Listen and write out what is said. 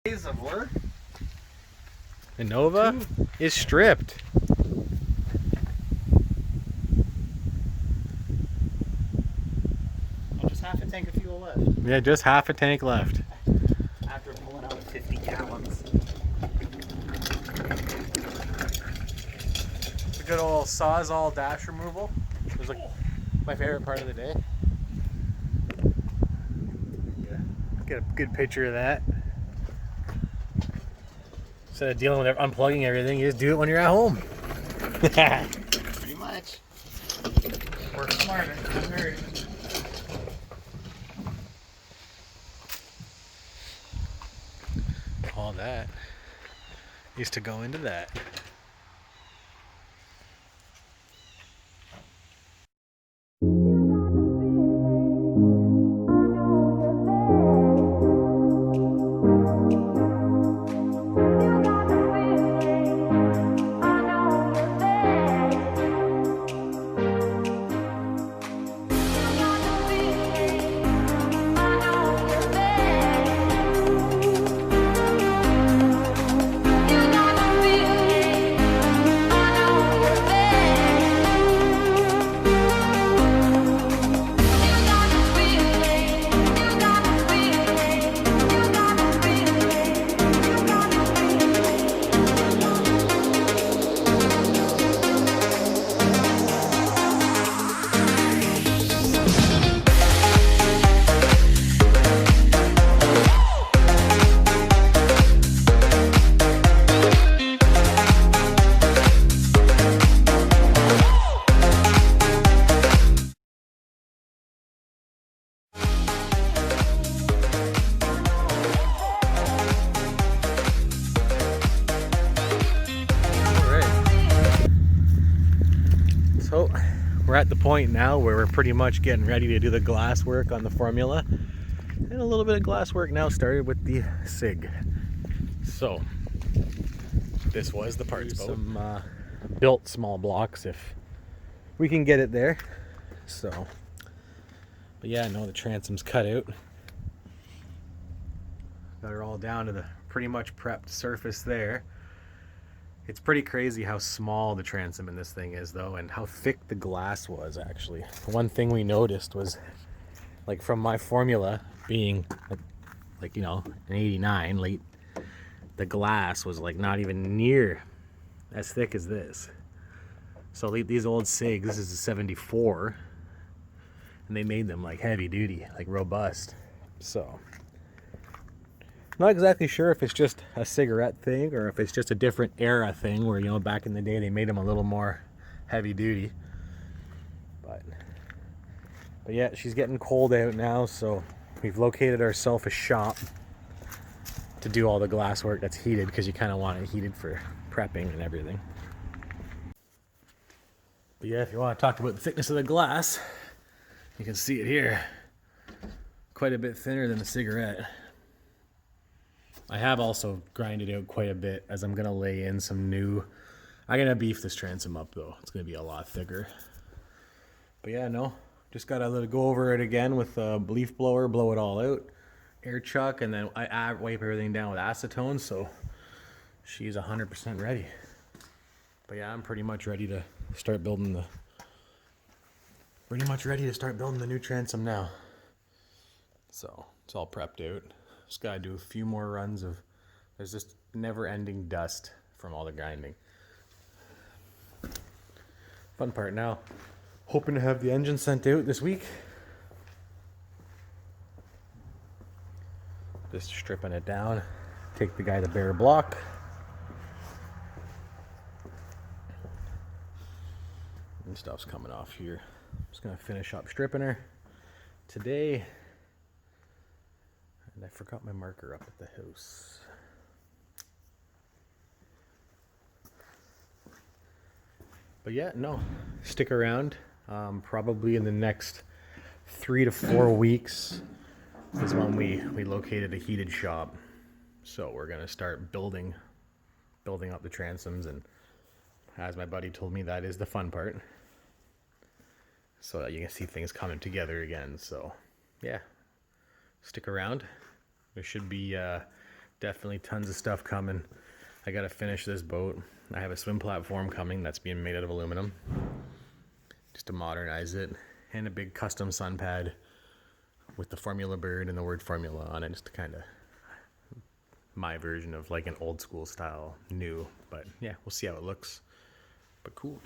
Days of work. Innova is stripped. Oh, just half a tank of fuel left. Yeah, just half a tank left. After pulling out 50 gallons. It's a good old Sawzall dash removal. It was like my favorite part of the day. Yeah, get a good picture of that. Instead of dealing with unplugging everything, you just do it when you're at home. Pretty much. Work smarter. All that used to go into that. So we're at the point now where we're pretty much getting ready to do the glass work on the formula, and a little bit of glass work now started with the SIG. So this was the parts boat. Some built small blocks if we can get it there. So, but yeah, no, the transom's cut out. Got her all down to the pretty much prepped surface there. It's pretty crazy how small the transom in this thing is though, and how thick the glass was actually. One thing we noticed was, like, from my formula being like you know, an 89 late, the glass was like not even near as thick as this. So these old SIGs, this is a 74, and they made them like heavy duty, like robust. So not exactly sure if it's just a cigarette thing or if it's just a different era thing where, you know, back in the day they made them a little more heavy duty. But yeah, she's getting cold out now, so we've located ourselves a shop to do all the glass work that's heated, because you kind of want it heated for prepping and everything. But yeah, if you want to talk about the thickness of the glass, you can see it here. Quite a bit thinner than a cigarette. I have also grinded out quite a bit, as I'm going to lay in some new... I'm going to beef this transom up though. It's going to be a lot thicker. But yeah, no. Just got to let it go over it again with a leaf blower, blow it all out. Air chuck, and then I wipe everything down with acetone, so she's 100% ready. But yeah, I'm pretty much ready to start building the... new transom now. So it's all prepped out. Just gotta do a few more runs of... There's just never-ending dust from all the grinding. Fun part now. Hoping to have the engine sent out this week. Just stripping it down. Take the guy the bare block. And stuff's coming off here. Just gonna finish up stripping her today. And I forgot my marker up at the house. But yeah, no, stick around. Probably in the next 3 to 4 weeks is when we located a heated shop. So we're gonna start building up the transoms, and as my buddy told me, that is the fun part. So that you can see things coming together again. So yeah, stick around. There should be Definitely tons of stuff coming. I gotta finish this boat. I have a swim platform coming that's being made out of aluminum, just to modernize it, and a big custom sun pad with the Formula Bird and the word Formula on it, just to kind of my version of like an old school style new. But yeah, we'll see how it looks. But cool.